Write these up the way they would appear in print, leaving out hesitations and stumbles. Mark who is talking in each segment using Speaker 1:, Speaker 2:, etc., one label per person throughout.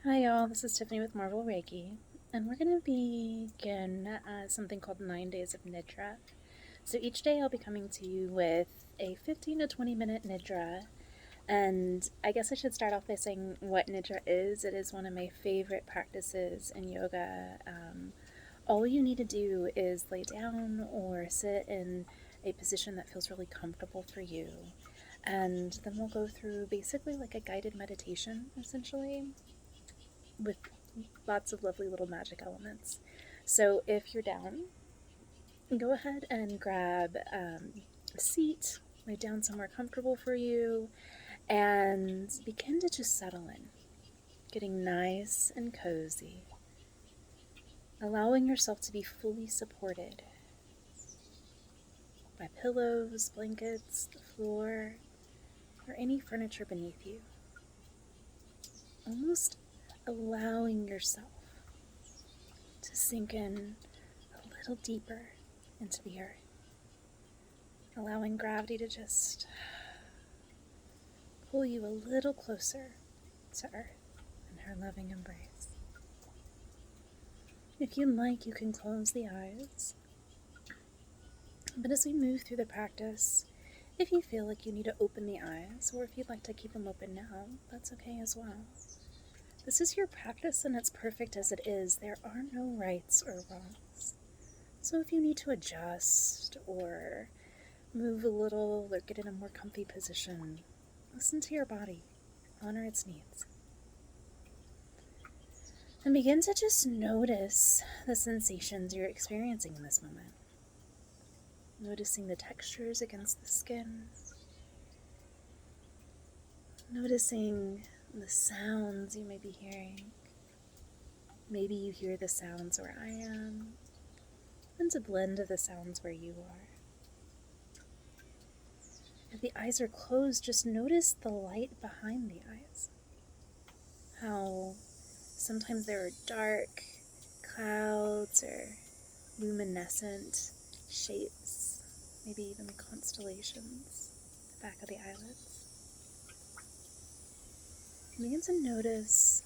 Speaker 1: Hi y'all, this is Tiffany with Marvel Reiki, and we're going to begin something called 9 Days of Nidra. So each day I'll be coming to you with a 15 to 20 minute Nidra, and I guess I should start off by saying what Nidra is. It is one of my favorite practices in yoga. All you need to do is lay down or sit in a position that feels really comfortable for you, and then we'll go through basically like a guided meditation, essentially, with lots of lovely little magic elements. So if you're down, go ahead and grab a seat, lay down somewhere comfortable for you, and begin to just settle in, getting nice and cozy, allowing yourself to be fully supported by pillows, blankets, the floor, or any furniture beneath you. Almost allowing yourself to sink in a little deeper into the earth. Allowing gravity to just pull you a little closer to Earth and her loving embrace. If you'd like, you can close the eyes. But as we move through the practice, if you feel like you need to open the eyes, or if you'd like to keep them open now, that's okay as well. This is your practice and it's perfect as it is. There are no rights or wrongs. So if you need to adjust or move a little or get in a more comfy position, listen to your body, honor its needs. And begin to just notice the sensations you're experiencing in this moment. Noticing the textures against the skin. Noticing the sounds you may be hearing. Maybe you hear the sounds where I am, and a blend of the sounds where you are. If the eyes are closed, just notice the light behind the eyes. How sometimes there are dark clouds or luminescent shapes, maybe even constellations at the back of the eyelids. Begin to notice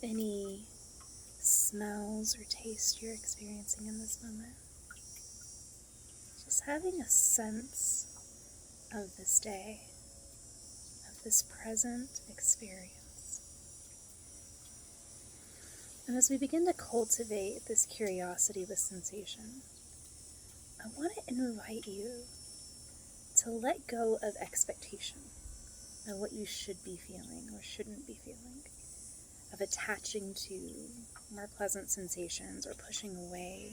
Speaker 1: any smells or tastes you're experiencing in this moment. Just having a sense of this day, of this present experience. And as we begin to cultivate this curiosity with sensation, I want to invite you to let go of expectation of what you should be feeling or shouldn't be feeling, of attaching to more pleasant sensations or pushing away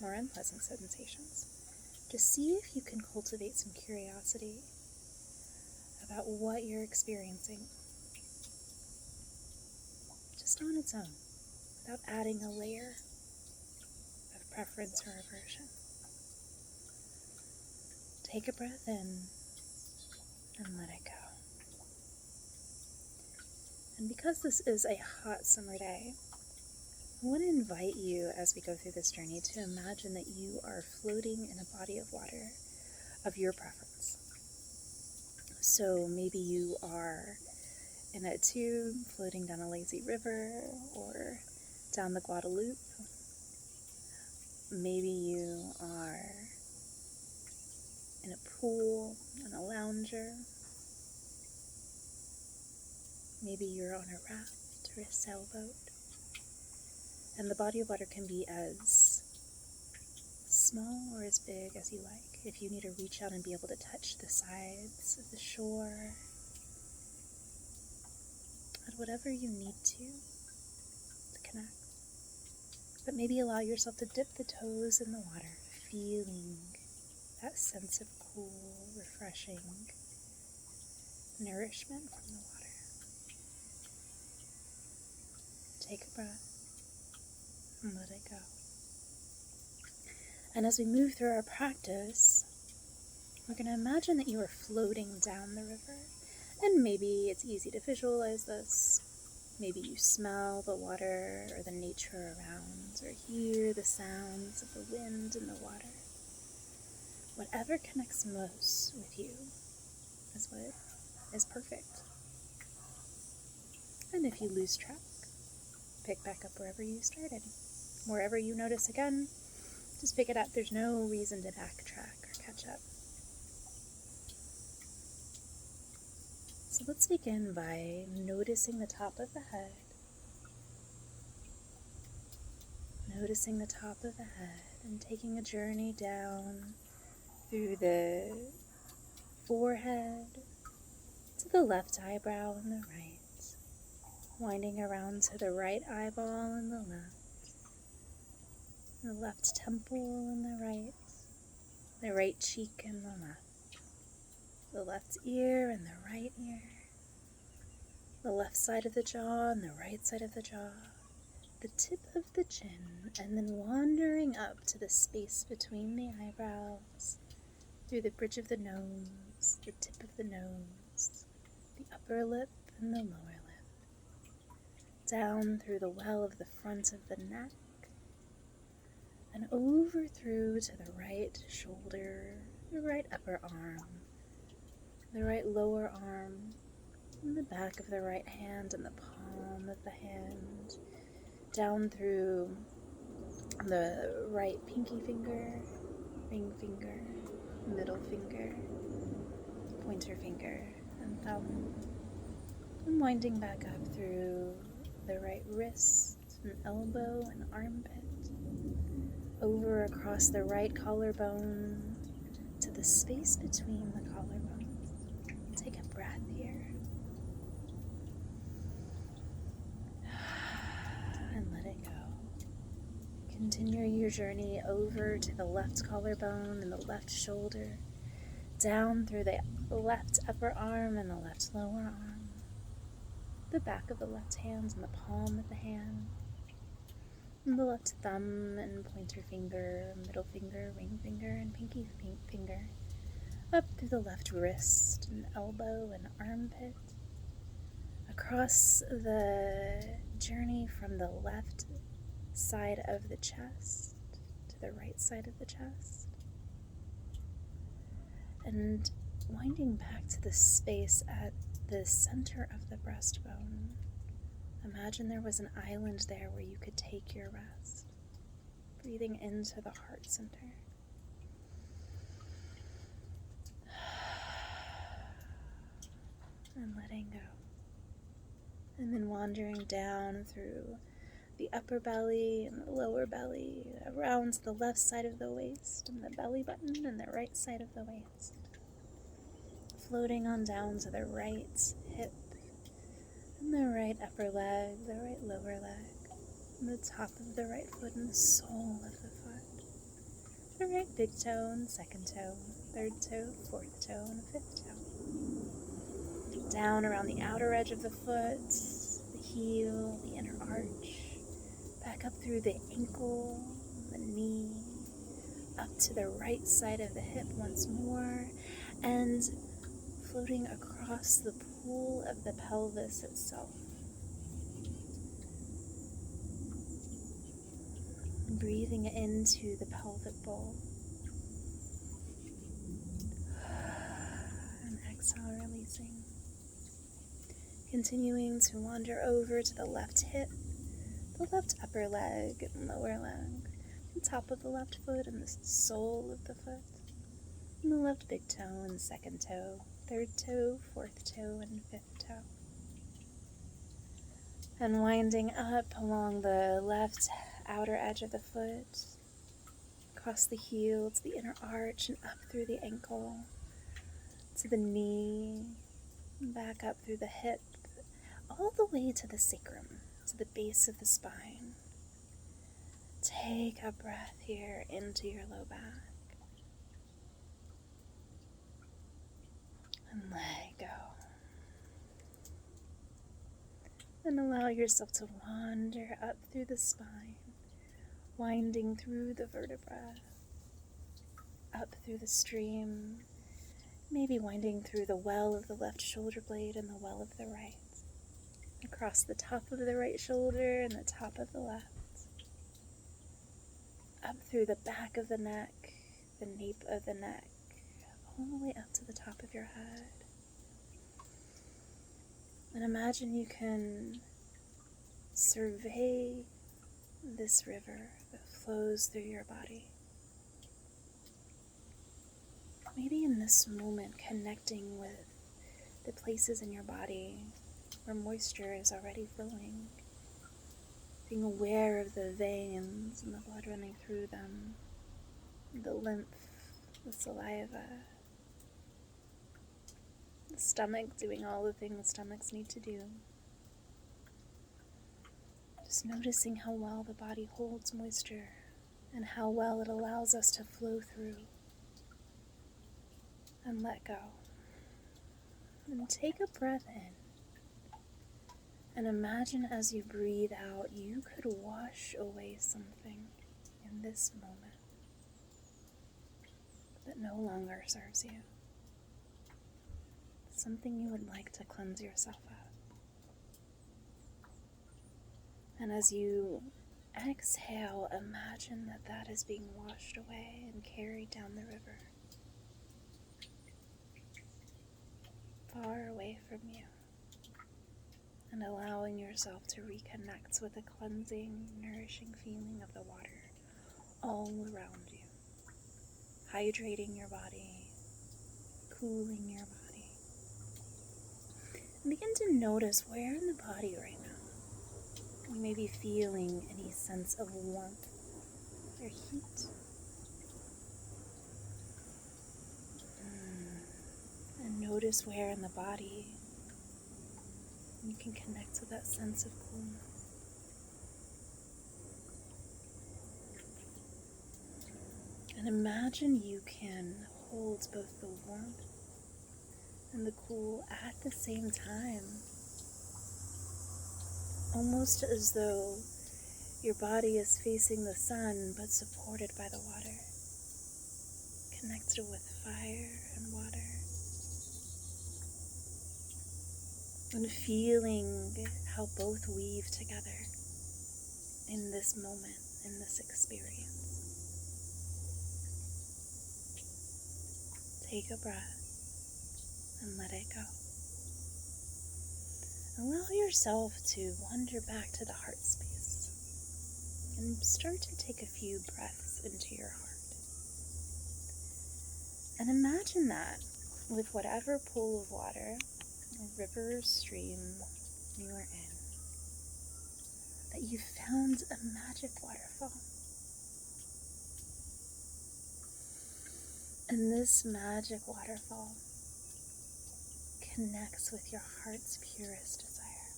Speaker 1: more unpleasant sensations. Just see if you can cultivate some curiosity about what you're experiencing, just on its own, without adding a layer of preference or aversion. Take a breath in and let it go. And because this is a hot summer day, I want to invite you, as we go through this journey, to imagine that you are floating in a body of water of your preference. So maybe you are in a tube floating down a lazy river or down the Guadalupe. Maybe you are in a pool, in a lounger. Maybe you're on a raft or a sailboat. And the body of water can be as small or as big as you like. If you need to reach out and be able to touch the sides of the shore, at whatever you need to connect. But maybe allow yourself to dip the toes in the water, feeling that sense of cool, refreshing nourishment from the water. Take a breath and let it go. And as we move through our practice, we're going to imagine that you are floating down the river. And maybe it's easy to visualize this. Maybe you smell the water or the nature around, or hear the sounds of the wind in the water. Whatever connects most with you is what is perfect. And if you lose track, pick back up wherever you started. Wherever you notice again, just pick it up. There's no reason to backtrack or catch up. So let's begin by noticing the top of the head. Noticing the top of the head and taking a journey down through the forehead to the left eyebrow and the right, winding around to the right eyeball and the left temple and the right cheek and the left ear and the right ear, the left side of the jaw and the right side of the jaw, the tip of the chin, and then wandering up to the space between the eyebrows, through the bridge of the nose, the tip of the nose, the upper lip and the lower lip, down through the well of the front of the neck, and over through to the right shoulder, the right upper arm, the right lower arm, and the back of the right hand and the palm of the hand, down through the right pinky finger, ring finger, middle finger, pointer finger, and thumb, and winding back up through the right wrist and elbow and armpit, over across the right collarbone to the space between the collarbones. Take a breath here. And let it go. Continue your journey over to the left collarbone and the left shoulder, down through the left upper arm and the left lower arm, the back of the left hand and the palm of the hand, and the left thumb and pointer finger, middle finger, ring finger, and pinky finger, up through the left wrist and elbow and armpit, across the journey from the left side of the chest to the right side of the chest, and winding back to the space at the center of the breastbone. Imagine there was an island there where you could take your rest, breathing into the heart center. And letting go. And then wandering down through the upper belly and the lower belly, around to the left side of the waist and the belly button and the right side of the waist. Floating on down to the right hip and the right upper leg, the right lower leg, and the top of the right foot and the sole of the foot. The right big toe and second toe, third toe, fourth toe, and fifth toe. Down around the outer edge of the foot, the heel, the inner arch, back up through the ankle, the knee, up to the right side of the hip once more, and floating across the pool of the pelvis itself. Breathing into the pelvic bowl. And exhale, releasing. Continuing to wander over to the left hip, the left upper leg and lower leg, the top of the left foot and the sole of the foot, and the left big toe and second toe, third toe, fourth toe, and fifth toe. And winding up along the left outer edge of the foot, across the heel to the inner arch and up through the ankle, to the knee, back up through the hip, all the way to the sacrum, to the base of the spine. Take a breath here into your low back. And let go. And allow yourself to wander up through the spine, winding through the vertebra, up through the stream, maybe winding through the well of the left shoulder blade and the well of the right, across the top of the right shoulder and the top of the left, up through the back of the neck, the nape of the neck, all the way up to the top of your head. And imagine you can survey this river that flows through your body. Maybe in this moment connecting with the places in your body where moisture is already flowing. Being aware of the veins and the blood running through them, the lymph, the saliva, the stomach doing all the things stomachs need to do. Just noticing how well the body holds moisture and how well it allows us to flow through and let go. And take a breath in. And imagine as you breathe out, you could wash away something in this moment that no longer serves you. Something you would like to cleanse yourself of. And as you exhale, imagine that that is being washed away and carried down the river, far away from you, and allowing yourself to reconnect with the cleansing, nourishing feeling of the water all around you, hydrating your body, cooling your body. And begin to notice where in the body right now you may be feeling any sense of warmth or heat. And notice where in the body you can connect with that sense of coolness. And imagine you can hold both the warmth and the cool at the same time. Almost as though your body is facing the sun but supported by the water. Connected with fire and water. And feeling how both weave together in this moment, in this experience. Take a breath and let it go. Allow yourself to wander back to the heart space and start to take a few breaths into your heart. And imagine that with whatever pool of water, or river, stream you are in, that you found a magic waterfall. And this magic waterfall connects with your heart's purest desire.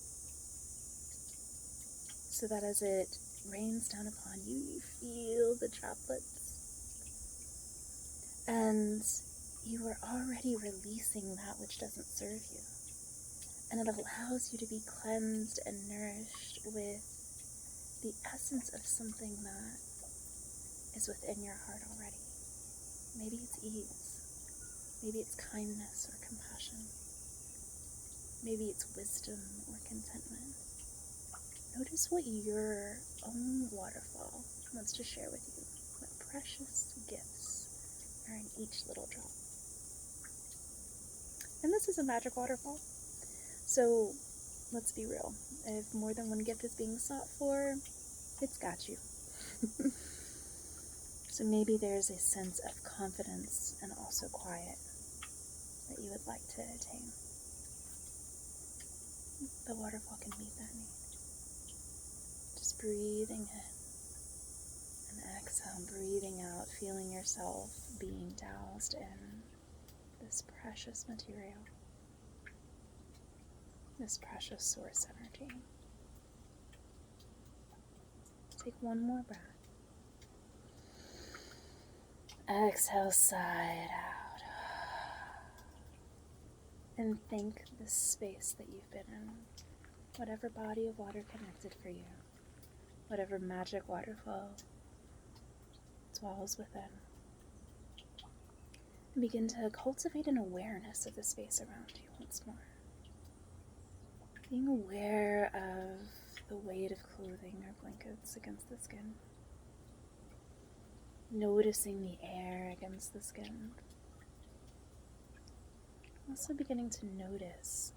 Speaker 1: So that as it rains down upon you, you feel the droplets. And you are already releasing that which doesn't serve you. And it allows you to be cleansed and nourished with the essence of something that is within your heart already. Maybe it's ease. Maybe it's kindness or compassion. Maybe it's wisdom or contentment. Notice what your own waterfall wants to share with you. What precious gifts are in each little drop. And this is a magic waterfall. So let's be real. If more than one gift is being sought for, it's got you. So maybe there's a sense of confidence and also quiet that you would like to attain. The waterfall can meet that need. Just breathing in and exhale, breathing out, feeling yourself being doused in this precious material, this precious source energy. Take one more breath. Exhale, sigh it out. And thank this space that you've been in. Whatever body of water connected for you. Whatever magic waterfall dwells within. And begin to cultivate an awareness of the space around you once more. Being aware of the weight of clothing or blankets against the skin. Noticing the air against the skin. Also beginning to notice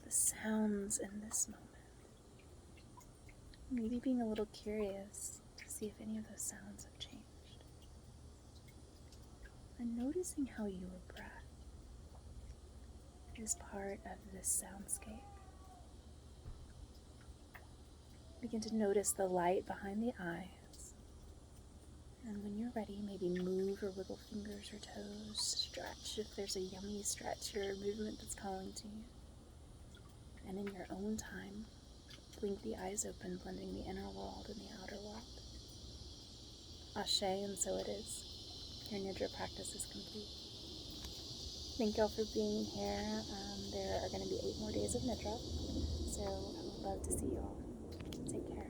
Speaker 1: the the sounds in this moment. Maybe being a little curious to see if any of those sounds have changed. And noticing how your breath is part of this soundscape. Begin to notice the light behind the eyes. And when you're ready, maybe move or wiggle fingers or toes. Stretch if there's a yummy stretch or movement that's calling to you. And in your own time, blink the eyes open, blending the inner world and the outer world. Ashe, and so it is. Your Nidra practice is complete. Thank y'all for being here. There are going to be 8 more days of Nidra, so I would love to see y'all. Take care.